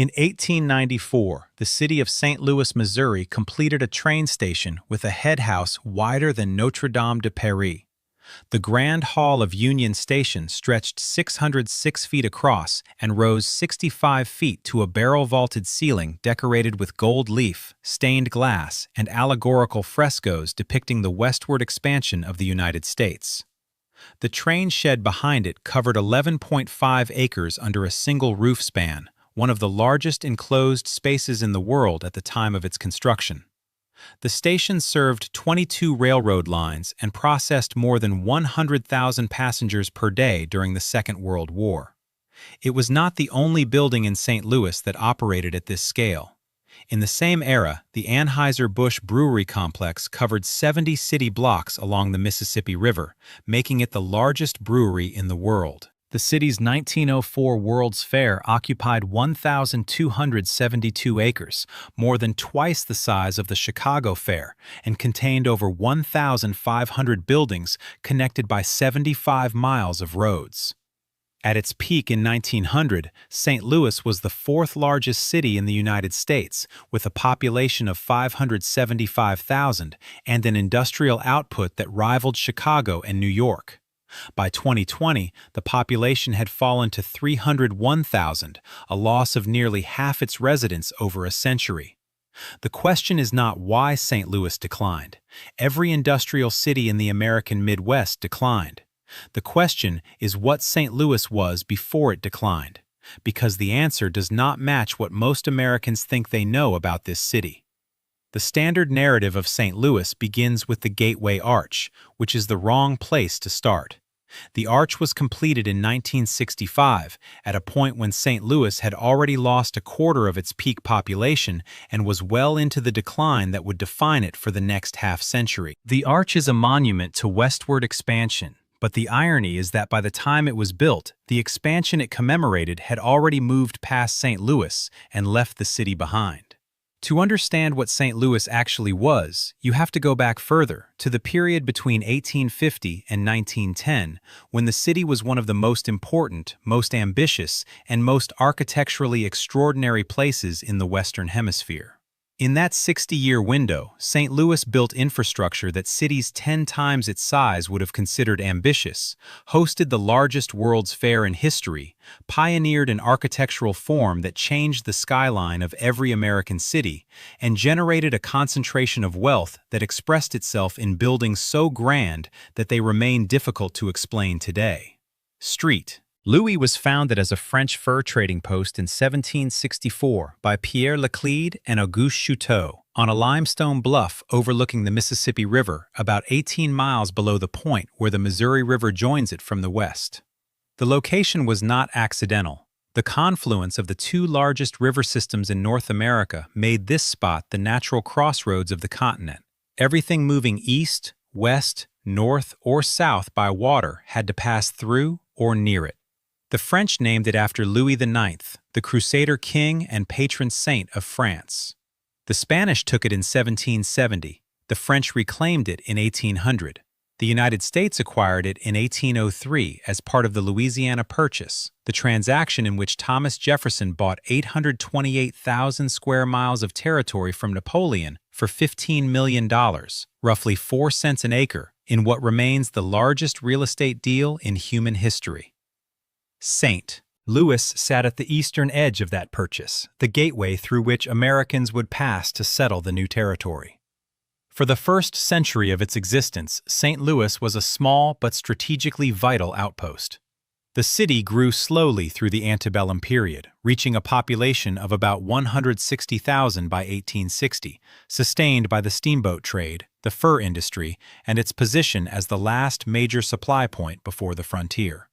In 1894, the city of St. Louis, Missouri completed a train station with a head house wider than Notre-Dame de Paris. The Grand Hall of Union Station stretched 606 feet across and rose 65 feet to a barrel-vaulted ceiling decorated with gold leaf, stained glass, and allegorical frescoes depicting the westward expansion of the United States. The train shed behind it covered 11.5 acres under a single roof span, one of the largest enclosed spaces in the world at the time of its construction. The station served 22 railroad lines and processed more than 100,000 passengers per day during the Second World War. It was not the only building in St. Louis that operated at this scale. In the same era, the Anheuser-Busch brewery complex covered 70 city blocks along the Mississippi River, making it the largest brewery in the world. The city's 1904 World's Fair occupied 1,272 acres, more than twice the size of the Chicago Fair, and contained over 1,500 buildings connected by 75 miles of roads. At its peak in 1900, St. Louis was the fourth largest city in the United States, with a population of 575,000 and an industrial output that rivaled Chicago and New York. By 2020, the population had fallen to 301,000, a loss of nearly half its residents over a century. The question is not why St. Louis declined. Every industrial city in the American Midwest declined. The question is what St. Louis was before it declined, because the answer does not match what most Americans think they know about this city. The standard narrative of St. Louis begins with the Gateway Arch, which is the wrong place to start. The arch was completed in 1965, at a point when St. Louis had already lost a quarter of its peak population and was well into the decline that would define it for the next half-century. The arch is a monument to westward expansion, but the irony is that by the time it was built, the expansion it commemorated had already moved past St. Louis and left the city behind. To understand what St. Louis actually was, you have to go back further, to the period between 1850 and 1910, when the city was one of the most important, most ambitious, and most architecturally extraordinary places in the Western Hemisphere. In that 60-year window, St. Louis built infrastructure that cities 10 times its size would have considered ambitious, hosted the largest World's Fair in history, pioneered an architectural form that changed the skyline of every American city, and generated a concentration of wealth that expressed itself in buildings so grand that they remain difficult to explain today. Street. Louis was founded as a French fur trading post in 1764 by Pierre Leclede and Auguste Chouteau on a limestone bluff overlooking the Mississippi River about 18 miles below the point where the Missouri River joins it from the west. The location was not accidental. The confluence of the two largest river systems in North America made this spot the natural crossroads of the continent. Everything moving east, west, north, or south by water had to pass through or near it. The French named it after Louis IX, the Crusader king and patron saint of France. The Spanish took it in 1770. The French reclaimed it in 1800. The United States acquired it in 1803 as part of the Louisiana Purchase, the transaction in which Thomas Jefferson bought 828,000 square miles of territory from Napoleon for $15 million, roughly 4 cents an acre, in what remains the largest real estate deal in human history. St. Louis sat at the eastern edge of that purchase, the gateway through which Americans would pass to settle the new territory. For the first century of its existence, St. Louis was a small but strategically vital outpost. The city grew slowly through the antebellum period, reaching a population of about 160,000 by 1860, sustained by the steamboat trade, the fur industry, and its position as the last major supply point before the frontier.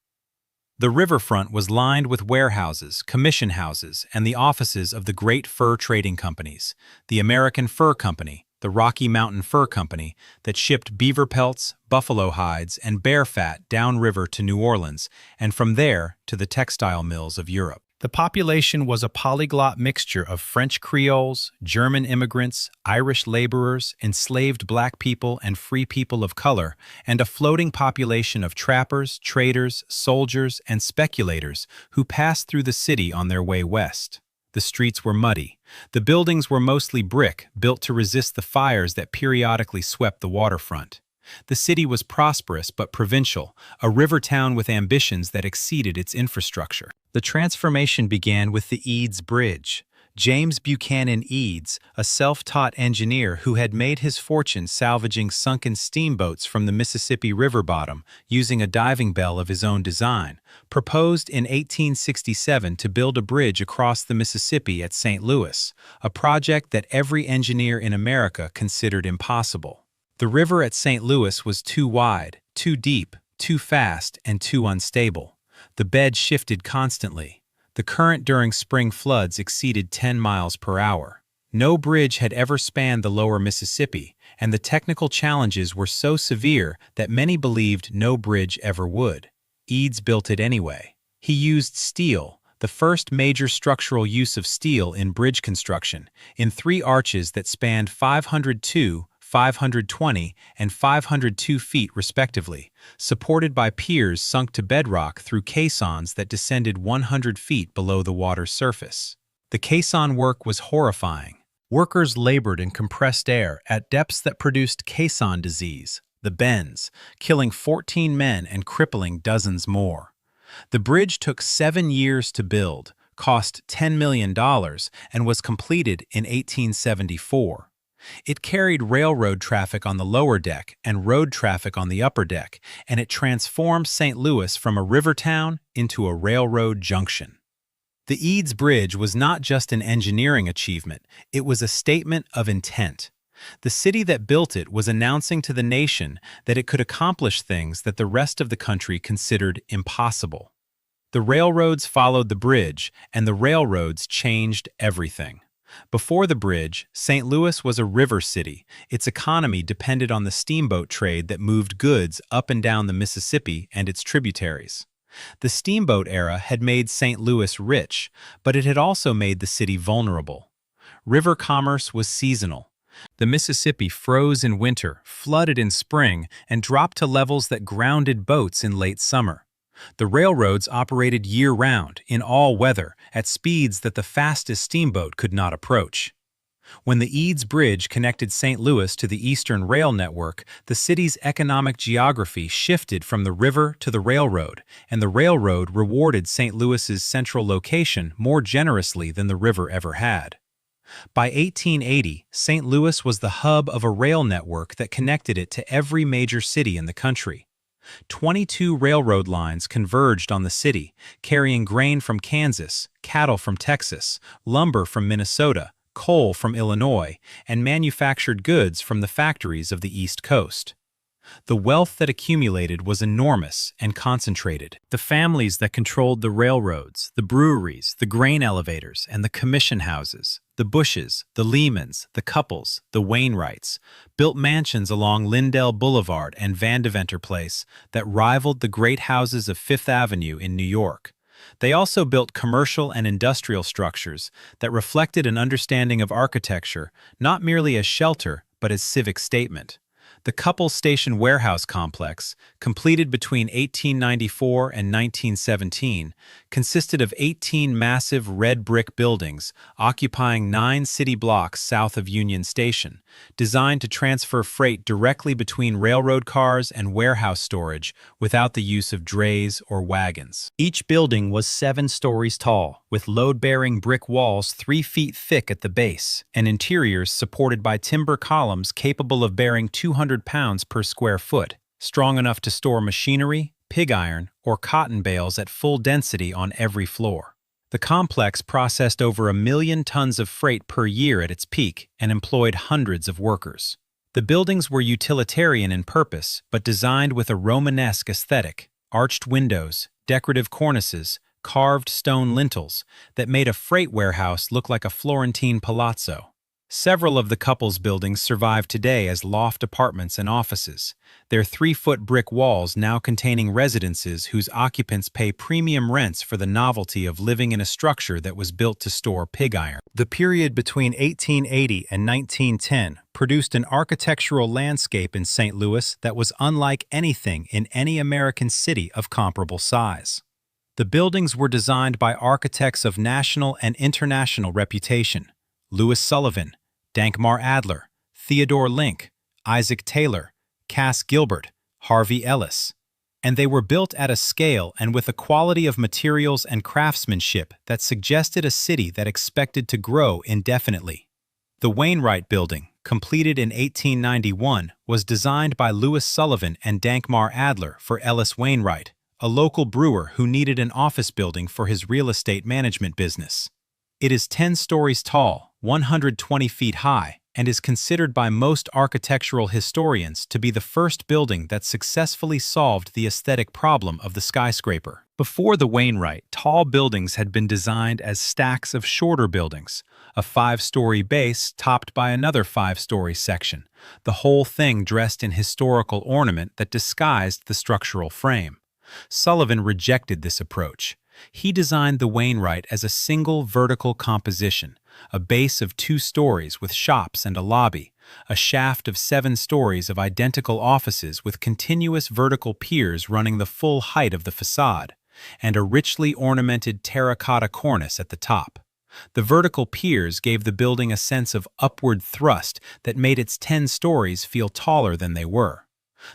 The riverfront was lined with warehouses, commission houses, and the offices of the great fur trading companies, the American Fur Company, the Rocky Mountain Fur Company, that shipped beaver pelts, buffalo hides, and bear fat downriver to New Orleans, and from there to the textile mills of Europe. The population was a polyglot mixture of French Creoles, German immigrants, Irish laborers, enslaved black people and free people of color, and a floating population of trappers, traders, soldiers, and speculators who passed through the city on their way west. The streets were muddy. The buildings were mostly brick, built to resist the fires that periodically swept the waterfront. The city was prosperous but provincial, a river town with ambitions that exceeded its infrastructure. The transformation began with the Eads Bridge. James Buchanan Eads, a self-taught engineer who had made his fortune salvaging sunken steamboats from the Mississippi River bottom using a diving bell of his own design, proposed in 1867 to build a bridge across the Mississippi at St. Louis, a project that every engineer in America considered impossible. The river at St. Louis was too wide, too deep, too fast, and too unstable. The bed shifted constantly. The current during spring floods exceeded 10 miles per hour. No bridge had ever spanned the lower Mississippi, and the technical challenges were so severe that many believed no bridge ever would. Eads built it anyway. He used steel, the first major structural use of steel in bridge construction, in 3 arches that spanned 502, 520, and 502 feet respectively, supported by piers sunk to bedrock through caissons that descended 100 feet below the water's surface. The caisson work was horrifying. Workers labored in compressed air at depths that produced caisson disease, the bends, killing 14 men and crippling dozens more. The bridge took 7 years to build, cost $10 million, and was completed in 1874. It carried railroad traffic on the lower deck and road traffic on the upper deck, and it transformed St. Louis from a river town into a railroad junction. The Eads Bridge was not just an engineering achievement, it was a statement of intent. The city that built it was announcing to the nation that it could accomplish things that the rest of the country considered impossible. The railroads followed the bridge, and the railroads changed everything. Before the bridge, St. Louis was a river city. Its economy depended on the steamboat trade that moved goods up and down the Mississippi and its tributaries. The steamboat era had made St. Louis rich, but it had also made the city vulnerable. River commerce was seasonal. The Mississippi froze in winter, flooded in spring, and dropped to levels that grounded boats in late summer. The railroads operated year-round, in all weather, at speeds that the fastest steamboat could not approach. When the Eads Bridge connected St. Louis to the Eastern Rail Network, the city's economic geography shifted from the river to the railroad, and the railroad rewarded St. Louis's central location more generously than the river ever had. By 1880, St. Louis was the hub of a rail network that connected it to every major city in the country. 22 railroad lines converged on the city, carrying grain from Kansas, cattle from Texas, lumber from Minnesota, coal from Illinois, and manufactured goods from the factories of the East Coast. The wealth that accumulated was enormous and concentrated. The families that controlled the railroads, the breweries, the grain elevators, and the commission houses, the Bushes, the Lehmans, the Couples, the Wainwrights, built mansions along Lindell Boulevard and Vandeventer Place that rivaled the great houses of Fifth Avenue in New York. They also built commercial and industrial structures that reflected an understanding of architecture, not merely as shelter, but as civic statement. The Couples Station Warehouse Complex, completed between 1894 and 1917, consisted of 18 massive red brick buildings occupying 9 city blocks south of Union Station, designed to transfer freight directly between railroad cars and warehouse storage without the use of drays or wagons. Each building was 7 stories tall, with load-bearing brick walls 3 feet thick at the base, and interiors supported by timber columns capable of bearing 200 pounds per square foot, strong enough to store machinery, pig iron, or cotton bales at full density on every floor. The complex processed over 1 million tons of freight per year at its peak and employed hundreds of workers. The buildings were utilitarian in purpose, but designed with a Romanesque aesthetic: arched windows, decorative cornices, carved stone lintels that made a freight warehouse look like a Florentine palazzo. Several of the Couples buildings survive today as loft apartments and offices, their 3-foot brick walls now containing residences whose occupants pay premium rents for the novelty of living in a structure that was built to store pig iron. The period between 1880 and 1910 produced an architectural landscape in St. Louis that was unlike anything in any American city of comparable size. The buildings were designed by architects of national and international reputation: Louis Sullivan, Dankmar Adler, Theodore Link, Isaac Taylor, Cass Gilbert, Harvey Ellis. And they were built at a scale and with a quality of materials and craftsmanship that suggested a city that expected to grow indefinitely. The Wainwright Building, completed in 1891, was designed by Louis Sullivan and Dankmar Adler for Ellis Wainwright, a local brewer who needed an office building for his real estate management business. It is 10 stories tall, 120 feet high, and is considered by most architectural historians to be the first building that successfully solved the aesthetic problem of the skyscraper. Before the Wainwright, tall buildings had been designed as stacks of shorter buildings, a 5-story base topped by another 5-story section, the whole thing dressed in historical ornament that disguised the structural frame. Sullivan rejected this approach. He designed the Wainwright as a single vertical composition, a base of 2 stories with shops and a lobby, a shaft of 7 stories of identical offices with continuous vertical piers running the full height of the facade, and a richly ornamented terracotta cornice at the top. The vertical piers gave the building a sense of upward thrust that made its 10 stories feel taller than they were.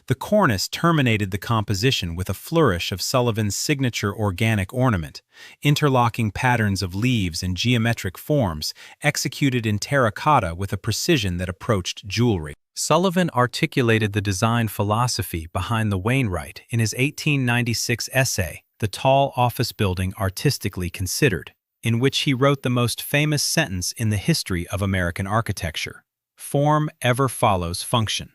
The cornice terminated the composition with a flourish of Sullivan's signature organic ornament, interlocking patterns of leaves and geometric forms executed in terracotta with a precision that approached jewelry. Sullivan articulated the design philosophy behind the Wainwright in his 1896 essay, The Tall Office Building Artistically Considered, in which he wrote the most famous sentence in the history of American architecture: "Form ever follows function."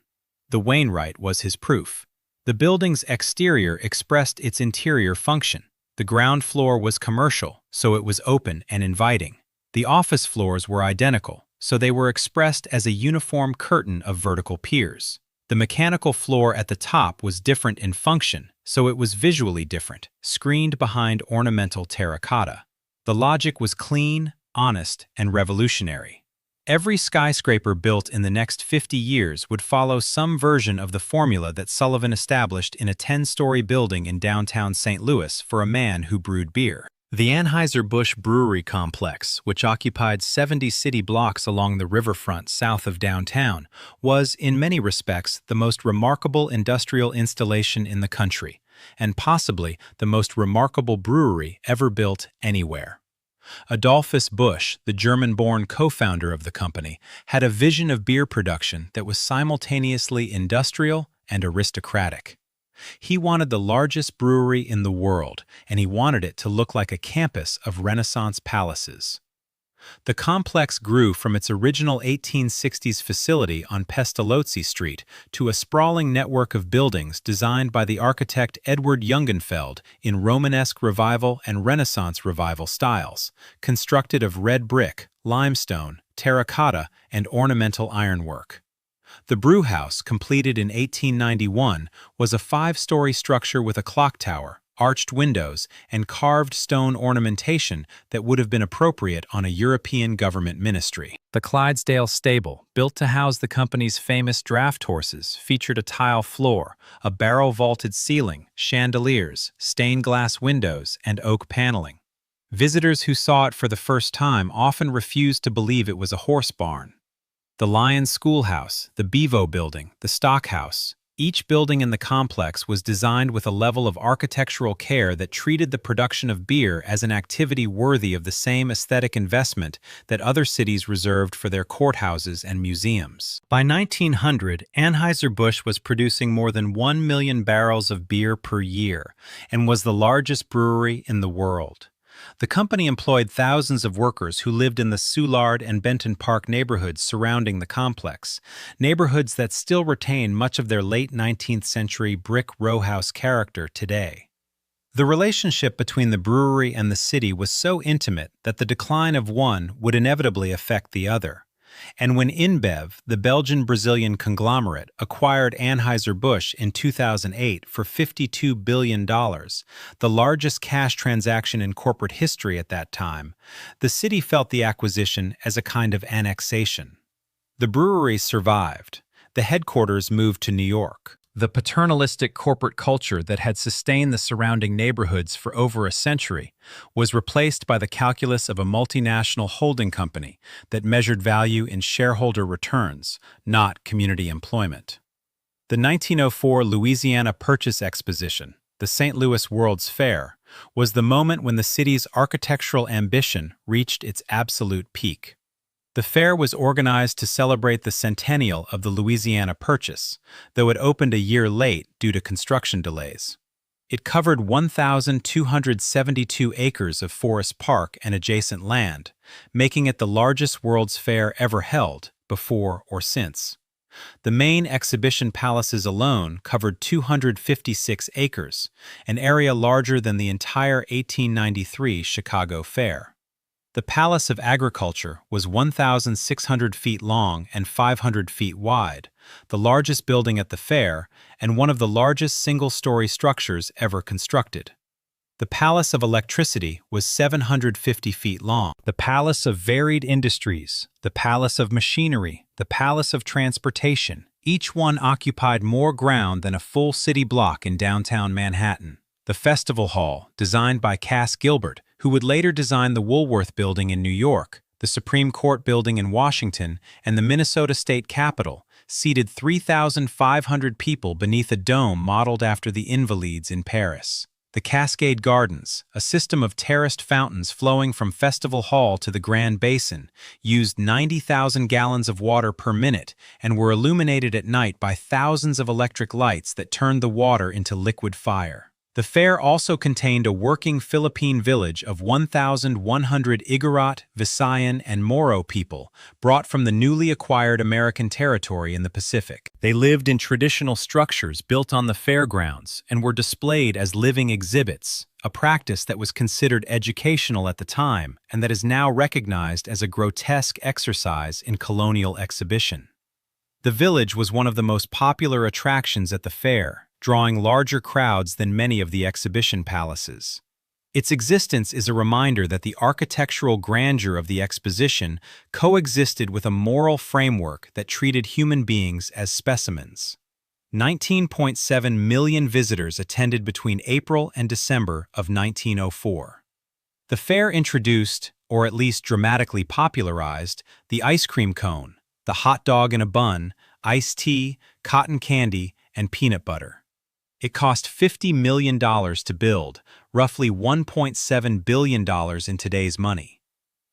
The Wainwright was his proof. The building's exterior expressed its interior function. The ground floor was commercial, so it was open and inviting. The office floors were identical, so they were expressed as a uniform curtain of vertical piers. The mechanical floor at the top was different in function, so it was visually different, screened behind ornamental terracotta. The logic was clean, honest, and revolutionary. Every skyscraper built in the next 50 years would follow some version of the formula that Sullivan established in a 10-story building in downtown St. Louis for a man who brewed beer. The Anheuser-Busch brewery complex, which occupied 70 city blocks along the riverfront south of downtown, was, in many respects, the most remarkable industrial installation in the country, and possibly the most remarkable brewery ever built anywhere. Adolphus Busch, the German-born co-founder of the company, had a vision of beer production that was simultaneously industrial and aristocratic. He wanted the largest brewery in the world, and he wanted it to look like a campus of Renaissance palaces. The complex grew from its original 1860s facility on Pestalozzi Street to a sprawling network of buildings designed by the architect Edward Jungenfeld in Romanesque Revival and Renaissance Revival styles, constructed of red brick, limestone, terracotta, and ornamental ironwork. The brewhouse, completed in 1891, was a 5-story structure with a clock tower, arched windows, and carved stone ornamentation that would have been appropriate on a European government ministry. The Clydesdale stable, built to house the company's famous draft horses, featured a tile floor, a barrel-vaulted ceiling, chandeliers, stained glass windows, and oak paneling. Visitors who saw it for the first time often refused to believe it was a horse barn. The Lions Schoolhouse, the Bevo Building, the Stockhouse. Each building in the complex was designed with a level of architectural care that treated the production of beer as an activity worthy of the same aesthetic investment that other cities reserved for their courthouses and museums. By 1900, Anheuser-Busch was producing more than 1 million barrels of beer per year and was the largest brewery in the world. The company employed thousands of workers who lived in the Soulard and Benton Park neighborhoods surrounding the complex, neighborhoods that still retain much of their late 19th century brick rowhouse character today. The relationship between the brewery and the city was so intimate that the decline of one would inevitably affect the other. And when InBev, the Belgian-Brazilian conglomerate, acquired Anheuser-Busch in 2008 for $52 billion, the largest cash transaction in corporate history at that time, the city felt the acquisition as a kind of annexation. The brewery survived. The headquarters moved to New York. The paternalistic corporate culture that had sustained the surrounding neighborhoods for over a century was replaced by the calculus of a multinational holding company that measured value in shareholder returns, not community employment. The 1904 Louisiana Purchase Exposition, the St. Louis World's Fair, was the moment when the city's architectural ambition reached its absolute peak. The fair was organized to celebrate the centennial of the Louisiana Purchase, though it opened a year late due to construction delays. It covered 1,272 acres of forest park and adjacent land, making it the largest World's Fair ever held, before or since. The main exhibition palaces alone covered 256 acres, an area larger than the entire 1893 Chicago Fair. The Palace of Agriculture was 1,600 feet long and 500 feet wide, the largest building at the fair and one of the largest single-story structures ever constructed. The Palace of Electricity was 750 feet long. The Palace of Varied Industries, the Palace of Machinery, the Palace of Transportation, each one occupied more ground than a full city block in downtown Manhattan. The Festival Hall, designed by Cass Gilbert, who would later design the Woolworth Building in New York, the Supreme Court Building in Washington, and the Minnesota State Capitol, seated 3,500 people beneath a dome modeled after the Invalides in Paris. The Cascade Gardens, a system of terraced fountains flowing from Festival Hall to the Grand Basin, used 90,000 gallons of water per minute and were illuminated at night by thousands of electric lights that turned the water into liquid fire. The fair also contained a working Philippine village of 1,100 Igorot, Visayan, and Moro people brought from the newly acquired American territory in the Pacific. They lived in traditional structures built on the fairgrounds and were displayed as living exhibits, a practice that was considered educational at the time and that is now recognized as a grotesque exercise in colonial exhibition. The village was one of the most popular attractions at the fair, drawing larger crowds than many of the exhibition palaces. Its existence is a reminder that the architectural grandeur of the exposition coexisted with a moral framework that treated human beings as specimens. 19.7 million visitors attended between April and December of 1904. The fair introduced, or at least dramatically popularized, the ice cream cone, the hot dog in a bun, iced tea, cotton candy, and peanut butter. It cost $50 million to build, roughly $1.7 billion in today's money.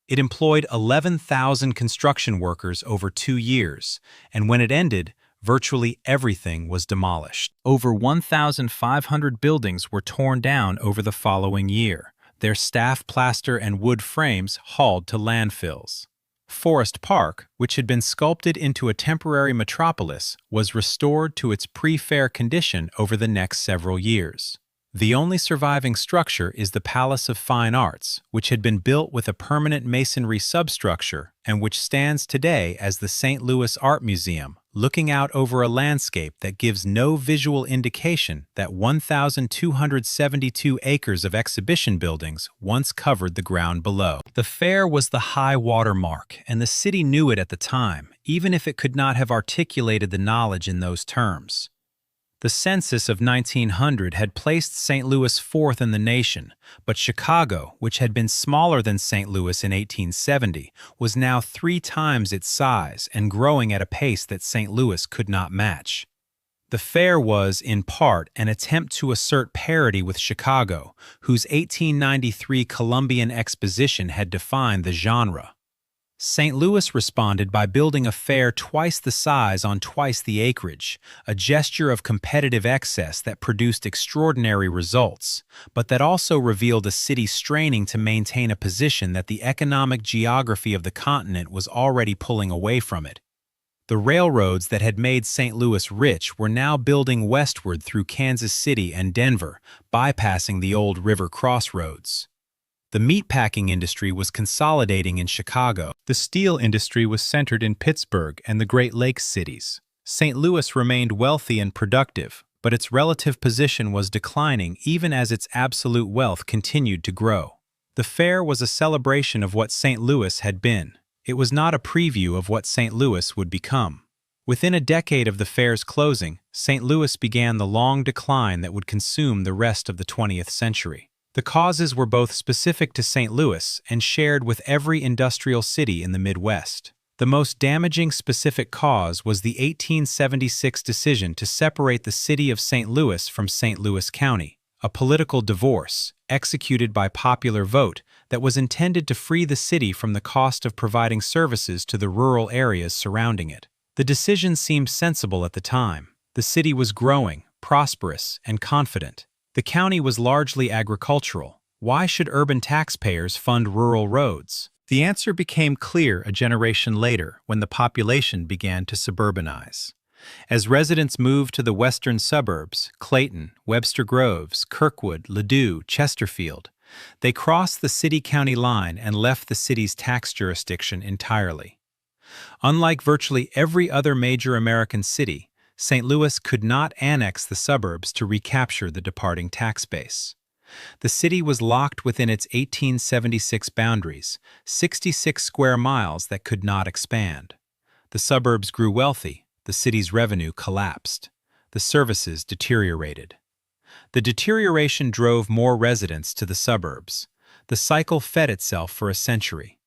It employed 11,000 construction workers over 2 years, and when it ended, virtually everything was demolished. Over 1,500 buildings were torn down over the following year, their staff plaster and wood frames hauled to landfills. Forest Park, which had been sculpted into a temporary metropolis, was restored to its pre-fair condition over the next several years. The only surviving structure is the Palace of Fine Arts, which had been built with a permanent masonry substructure and which stands today as the St. Louis Art Museum, looking out over a landscape that gives no visual indication that 1,272 acres of exhibition buildings once covered the ground below. The fair was the high water mark, and the city knew it at the time, even if it could not have articulated the knowledge in those terms. The census of 1900 had placed St. Louis fourth in the nation, but Chicago, which had been smaller than St. Louis in 1870, was now 3 times its size and growing at a pace that St. Louis could not match. The fair was, in part, an attempt to assert parity with Chicago, whose 1893 Columbian Exposition had defined the genre. St. Louis responded by building a fair twice the size on twice the acreage, a gesture of competitive excess that produced extraordinary results, but that also revealed a city straining to maintain a position that the economic geography of the continent was already pulling away from it. The railroads that had made St. Louis rich were now building westward through Kansas City and Denver, bypassing the old river crossroads. The meatpacking industry was consolidating in Chicago. The steel industry was centered in Pittsburgh and the Great Lakes cities. St. Louis remained wealthy and productive, but its relative position was declining even as its absolute wealth continued to grow. The fair was a celebration of what St. Louis had been. It was not a preview of what St. Louis would become. Within a decade of the fair's closing, St. Louis began the long decline that would consume the rest of the 20th century. The causes were both specific to St. Louis and shared with every industrial city in the Midwest. The most damaging specific cause was the 1876 decision to separate the city of St. Louis from St. Louis County, a political divorce, executed by popular vote, that was intended to free the city from the cost of providing services to the rural areas surrounding it. The decision seemed sensible at the time. The city was growing, prosperous, and confident. The county was largely agricultural. Why should urban taxpayers fund rural roads? The answer became clear a generation later when the population began to suburbanize. As residents moved to the western suburbs, Clayton, Webster Groves, Kirkwood, Ladue, Chesterfield, they crossed the city-county line and left the city's tax jurisdiction entirely. Unlike virtually every other major American city, St. Louis could not annex the suburbs to recapture the departing tax base. The city was locked within its 1876 boundaries, 66 square miles that could not expand. The suburbs grew wealthy, the city's revenue collapsed. The services deteriorated. The deterioration drove more residents to the suburbs. The cycle fed itself for a century.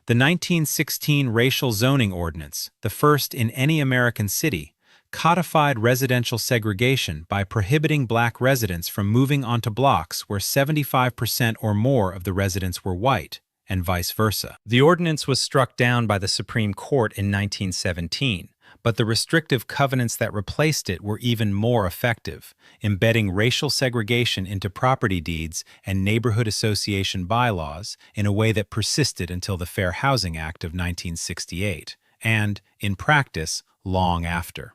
The 1916 Racial Zoning Ordinance, the first in any American city, codified residential segregation by prohibiting black residents from moving onto blocks where 75% or more of the residents were white, and vice versa. The ordinance was struck down by the Supreme Court in 1917, but the restrictive covenants that replaced it were even more effective, embedding racial segregation into property deeds and neighborhood association bylaws in a way that persisted until the Fair Housing Act of 1968, and, in practice, long after.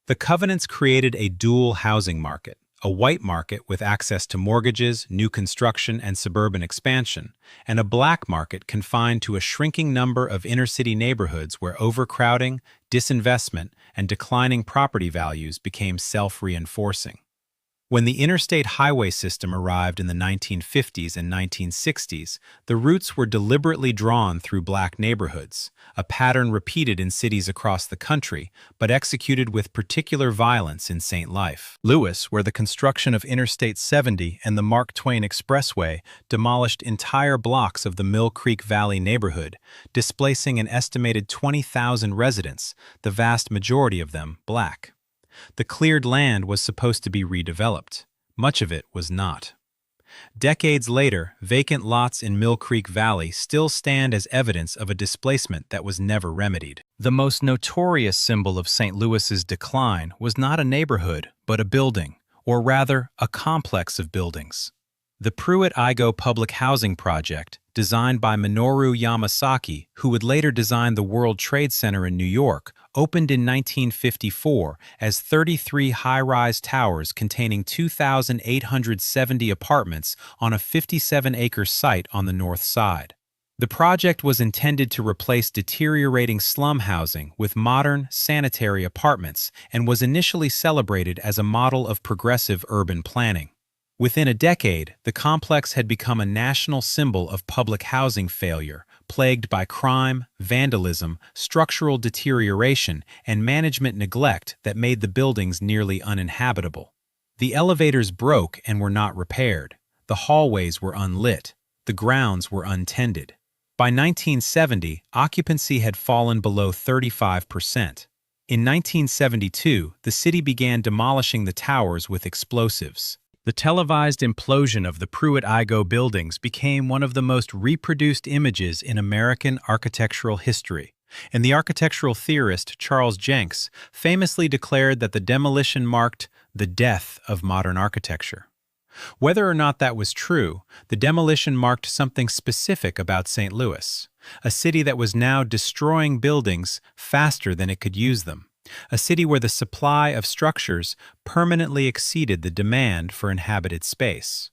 The covenants created a dual housing market, a white market with access to mortgages, new construction, and suburban expansion, and a black market confined to a shrinking number of inner-city neighborhoods where overcrowding, disinvestment, and declining property values became self-reinforcing. When the interstate highway system arrived in the 1950s and 1960s, the routes were deliberately drawn through black neighborhoods, a pattern repeated in cities across the country, but executed with particular violence in St. Louis, where the construction of Interstate 70 and the Mark Twain Expressway demolished entire blocks of the Mill Creek Valley neighborhood, displacing an estimated 20,000 residents, the vast majority of them black. The cleared land was supposed to be redeveloped. Much of it was not. Decades later, vacant lots in Mill Creek Valley still stand as evidence of a displacement that was never remedied. The most notorious symbol of St. Louis's decline was not a neighborhood, but a building, or rather, a complex of buildings. The Pruitt-Igoe public housing project, designed by Minoru Yamasaki, who would later design the World Trade Center in New York, opened in 1954 as 33 high-rise towers containing 2,870 apartments on a 57-acre site on the north side. The project was intended to replace deteriorating slum housing with modern, sanitary apartments and was initially celebrated as a model of progressive urban planning. Within a decade, the complex had become a national symbol of public housing failure, plagued by crime, vandalism, structural deterioration, and management neglect that made the buildings nearly uninhabitable. The elevators broke and were not repaired. The hallways were unlit. The grounds were untended. By 1970, occupancy had fallen below 35%. In 1972, the city began demolishing the towers with explosives. The televised implosion of the Pruitt-Igoe buildings became one of the most reproduced images in American architectural history, and the architectural theorist Charles Jenks famously declared that the demolition marked the death of modern architecture. Whether or not that was true, the demolition marked something specific about St. Louis, a city that was now destroying buildings faster than it could use them. A city where the supply of structures permanently exceeded the demand for inhabited space.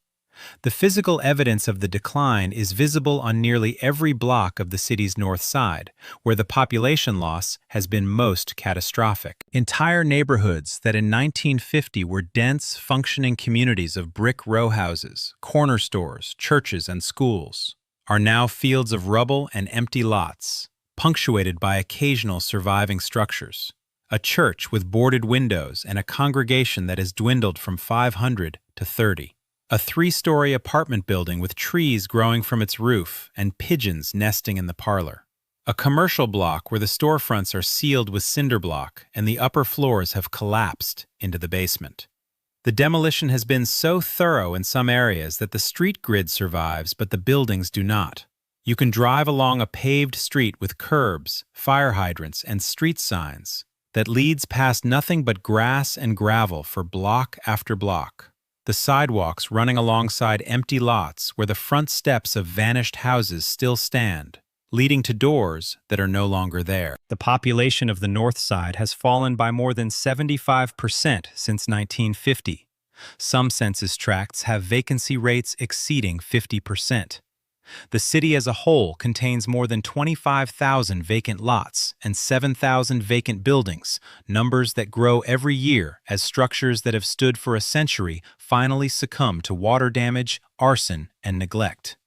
The physical evidence of the decline is visible on nearly every block of the city's north side, where the population loss has been most catastrophic. Entire neighborhoods that in 1950 were dense, functioning communities of brick row houses, corner stores, churches, and schools are now fields of rubble and empty lots, punctuated by occasional surviving structures. a church with boarded windows and a congregation that has dwindled from 500 to 30. A 3-story apartment building with trees growing from its roof and pigeons nesting in the parlor. A commercial block where the storefronts are sealed with cinder block and the upper floors have collapsed into the basement. The demolition has been so thorough in some areas that the street grid survives, but the buildings do not. You can drive along a paved street with curbs, fire hydrants, and street signs that leads past nothing but grass and gravel for block after block. The sidewalks running alongside empty lots where the front steps of vanished houses still stand, leading to doors that are no longer there. The population of the North Side has fallen by more than 75% since 1950. Some census tracts have vacancy rates exceeding 50%. The city as a whole contains more than 25,000 vacant lots and 7,000 vacant buildings, numbers that grow every year as structures that have stood for a century finally succumb to water damage, arson, and neglect.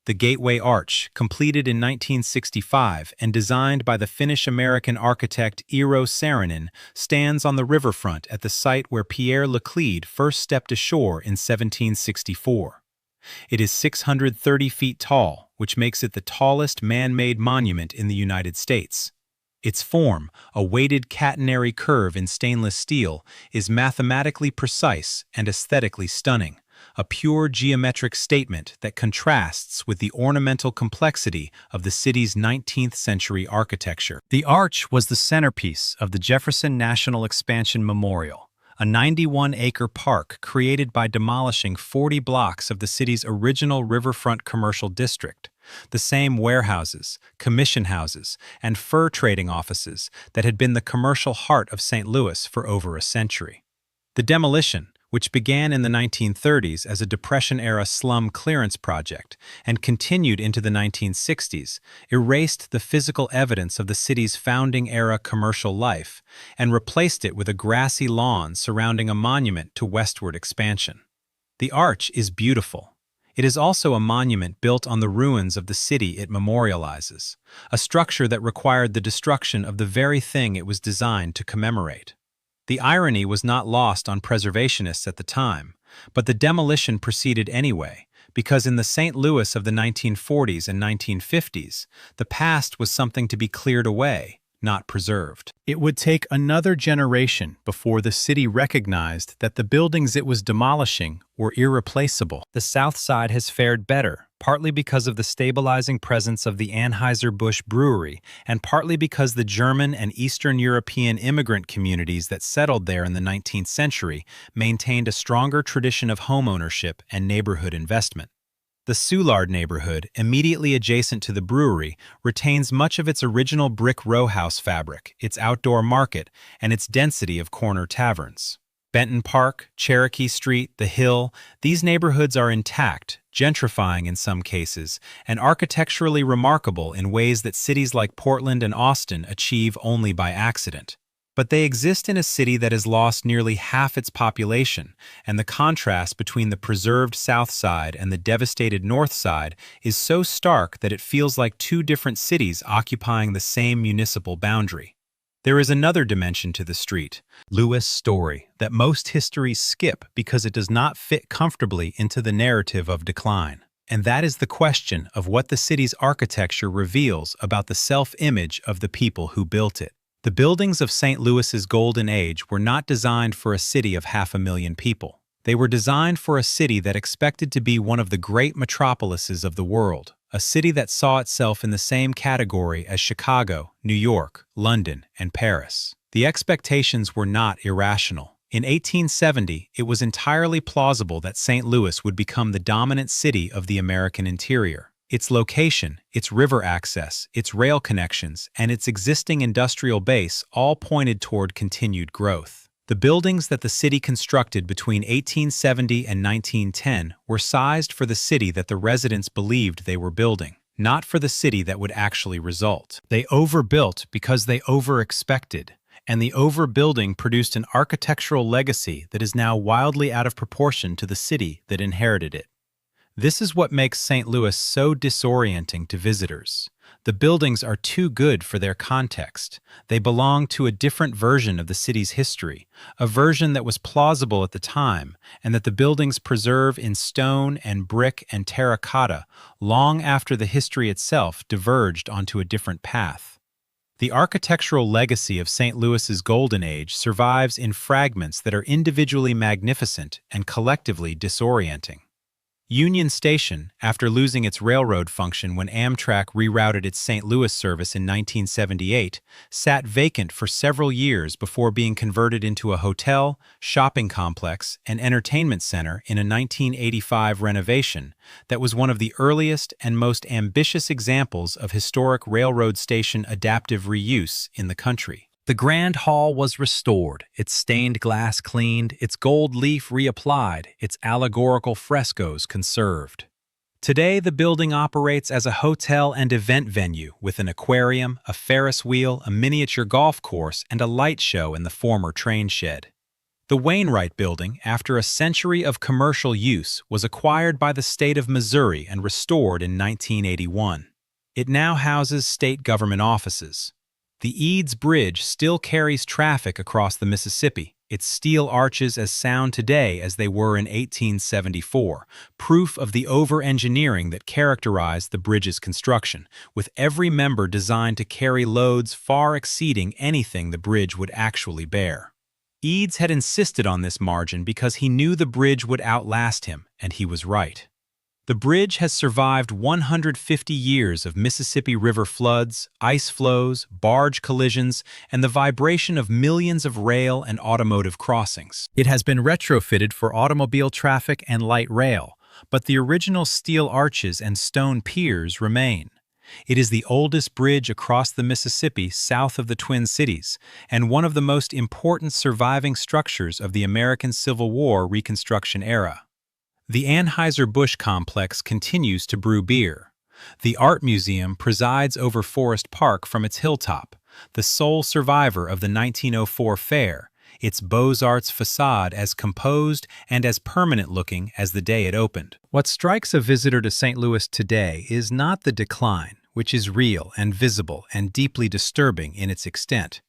The Gateway Arch, completed in 1965 and designed by the Finnish-American architect Eero Saarinen, stands on the riverfront at the site where Pierre Laclede first stepped ashore in 1764. It is 630 feet tall, which makes it the tallest man-made monument in the United States. Its form, a weighted catenary curve in stainless steel, is mathematically precise and aesthetically stunning, a pure geometric statement that contrasts with the ornamental complexity of the city's 19th-century architecture. The arch was the centerpiece of the Jefferson National Expansion Memorial, a 91-acre park created by demolishing 40 blocks of the city's original riverfront commercial district, the same warehouses, commission houses, and fur trading offices that had been the commercial heart of St. Louis for over a century. The demolition, which began in the 1930s as a Depression-era slum clearance project and continued into the 1960s, erased the physical evidence of the city's founding-era commercial life and replaced it with a grassy lawn surrounding a monument to westward expansion. The arch is beautiful. It is also a monument built on the ruins of the city it memorializes, a structure that required the destruction of the very thing it was designed to commemorate. The irony was not lost on preservationists at the time, but the demolition proceeded anyway, because in the St. Louis of the 1940s and 1950s, the past was something to be cleared away, not preserved. It would take another generation before the city recognized that the buildings it was demolishing were irreplaceable. The South Side has fared better, partly because of the stabilizing presence of the Anheuser-Busch brewery, and partly because the German and Eastern European immigrant communities that settled there in the 19th century maintained a stronger tradition of homeownership and neighborhood investment. The Soulard neighborhood, immediately adjacent to the brewery, retains much of its original brick row house fabric, its outdoor market, and its density of corner taverns. Benton Park, Cherokee Street, The Hill, these neighborhoods are intact, gentrifying in some cases, and architecturally remarkable in ways that cities like Portland and Austin achieve only by accident. But they exist in a city that has lost nearly half its population, and the contrast between the preserved South Side and the devastated North Side is so stark that it feels like two different cities occupying the same municipal boundary. There is another dimension to the street, Louis' story, that most histories skip because it does not fit comfortably into the narrative of decline. And that is the question of what the city's architecture reveals about the self-image of the people who built it. The buildings of St. Louis's golden age were not designed for a city of 500,000 people. They were designed for a city that expected to be one of the great metropolises of the world, a city that saw itself in the same category as Chicago, New York, London, and Paris. The expectations were not irrational. In 1870, it was entirely plausible that St. Louis would become the dominant city of the American interior. Its location, its river access, its rail connections, and its existing industrial base all pointed toward continued growth. The buildings that the city constructed between 1870 and 1910 were sized for the city that the residents believed they were building, not for the city that would actually result. They overbuilt because they overexpected, and the overbuilding produced an architectural legacy that is now wildly out of proportion to the city that inherited it. This is what makes St. Louis so disorienting to visitors. The buildings are too good for their context. They belong to a different version of the city's history, a version that was plausible at the time, and that the buildings preserve in stone and brick and terracotta long after the history itself diverged onto a different path. The architectural legacy of St. Louis's Golden Age survives in fragments that are individually magnificent and collectively disorienting. Union Station, after losing its railroad function when Amtrak rerouted its St. Louis service in 1978, sat vacant for several years before being converted into a hotel, shopping complex, and entertainment center in a 1985 renovation that was one of the earliest and most ambitious examples of historic railroad station adaptive reuse in the country. The Grand Hall was restored, its stained glass cleaned, its gold leaf reapplied, its allegorical frescoes conserved. Today, the building operates as a hotel and event venue with an aquarium, a Ferris wheel, a miniature golf course, and a light show in the former train shed. The Wainwright Building, after a century of commercial use, was acquired by the state of Missouri and restored in 1981. It now houses state government offices. The Eads Bridge still carries traffic across the Mississippi, its steel arches as sound today as they were in 1874, proof of the over-engineering that characterized the bridge's construction, with every member designed to carry loads far exceeding anything the bridge would actually bear. Eads had insisted on this margin because he knew the bridge would outlast him, and he was right. The bridge has survived 150 years of Mississippi River floods, ice flows, barge collisions, and the vibration of millions of rail and automotive crossings. It has been retrofitted for automobile traffic and light rail, but the original steel arches and stone piers remain. It is the oldest bridge across the Mississippi south of the Twin Cities, and one of the most important surviving structures of the American Civil War Reconstruction era. The Anheuser-Busch complex continues to brew beer. The Art Museum presides over Forest Park from its hilltop, the sole survivor of the 1904 fair, its Beaux-Arts facade as composed and as permanent-looking as the day it opened. What strikes a visitor to St. Louis today is not the decline, which is real and visible and deeply disturbing in its extent.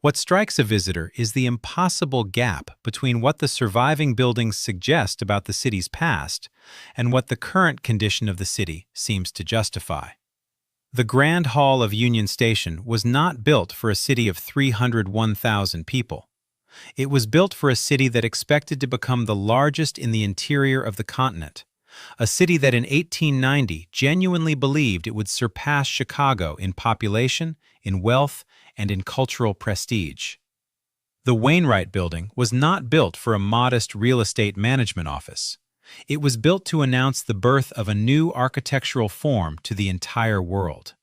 What strikes a visitor is the impossible gap between what the surviving buildings suggest about the city's past and what the current condition of the city seems to justify. The Grand Hall of Union Station was not built for a city of 301,000 people. It was built for a city that expected to become the largest in the interior of the continent, a city that in 1890 genuinely believed it would surpass Chicago in population, in wealth, and in cultural prestige. The Wainwright Building was not built for a modest real estate management office. It was built to announce the birth of a new architectural form to the entire world.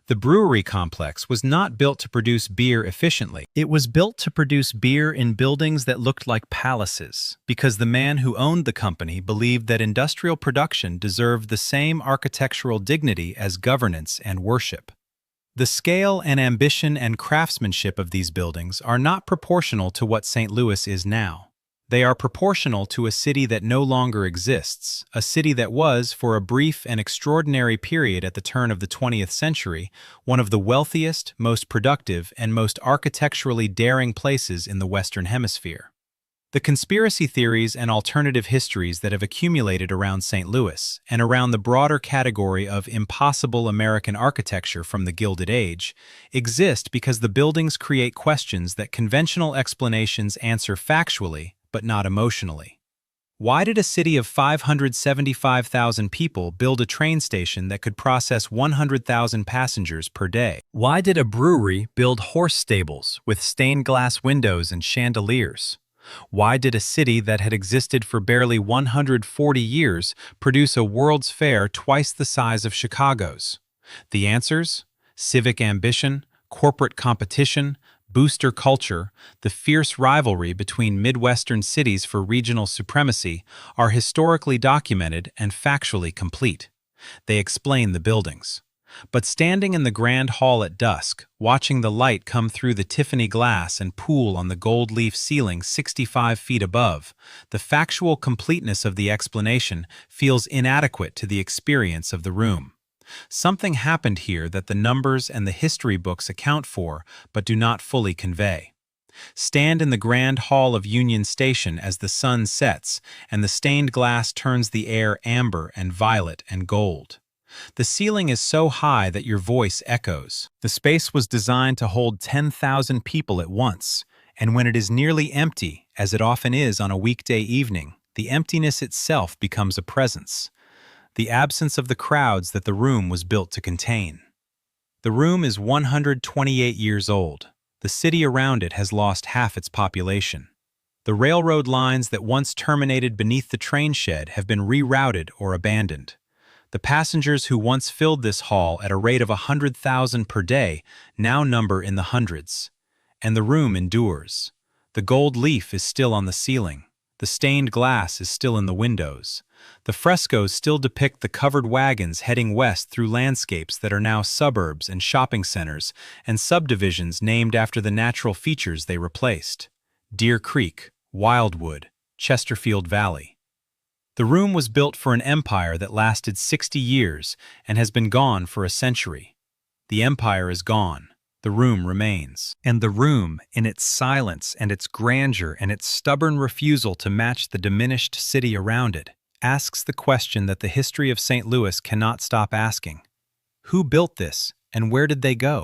The brewery complex was not built to produce beer efficiently. It was built to produce beer in buildings that looked like palaces, because the man who owned the company believed that industrial production deserved the same architectural dignity as governance and worship. The scale and ambition and craftsmanship of these buildings are not proportional to what St. Louis is now. They are proportional to a city that no longer exists, a city that was, for a brief and extraordinary period at the turn of the 20th century, one of the wealthiest, most productive, and most architecturally daring places in the Western Hemisphere. The conspiracy theories and alternative histories that have accumulated around St. Louis, and around the broader category of impossible American architecture from the Gilded Age, exist because the buildings create questions that conventional explanations answer factually, but not emotionally. Why did a city of 575,000 people build a train station that could process 100,000 passengers per day? Why did a brewery build horse stables with stained glass windows and chandeliers? Why did a city that had existed for barely 140 years produce a World's Fair twice the size of Chicago's? The answers? Civic ambition, corporate competition, booster culture, the fierce rivalry between Midwestern cities for regional supremacy are historically documented and factually complete. They explain the buildings. But standing in the grand hall at dusk, watching the light come through the Tiffany glass and pool on the gold leaf ceiling 65 feet above, the factual completeness of the explanation feels inadequate to the experience of the room. Something happened here that the numbers and the history books account for but do not fully convey. Stand in the grand hall of Union Station as the sun sets and the stained glass turns the air amber and violet and gold. The ceiling is so high that your voice echoes. The space was designed to hold 10,000 people at once, and when it is nearly empty, as it often is on a weekday evening, the emptiness itself becomes a presence. The absence of the crowds that the room was built to contain. The room is 128 years old. The city around it has lost half its population. The railroad lines that once terminated beneath the train shed have been rerouted or abandoned. The passengers who once filled this hall at a rate of 100,000 per day now number in the hundreds. And the room endures. The gold leaf is still on the ceiling. The stained glass is still in the windows. The frescoes still depict the covered wagons heading west through landscapes that are now suburbs and shopping centers and subdivisions named after the natural features they replaced. Deer Creek, Wildwood, Chesterfield Valley. The room was built for an empire that lasted 60 years and has been gone for a century. The empire is gone. The room remains. And the room, in its silence and its grandeur and its stubborn refusal to match the diminished city around it, asks the question that the history of St. Louis cannot stop asking. Who built this, and where did they go?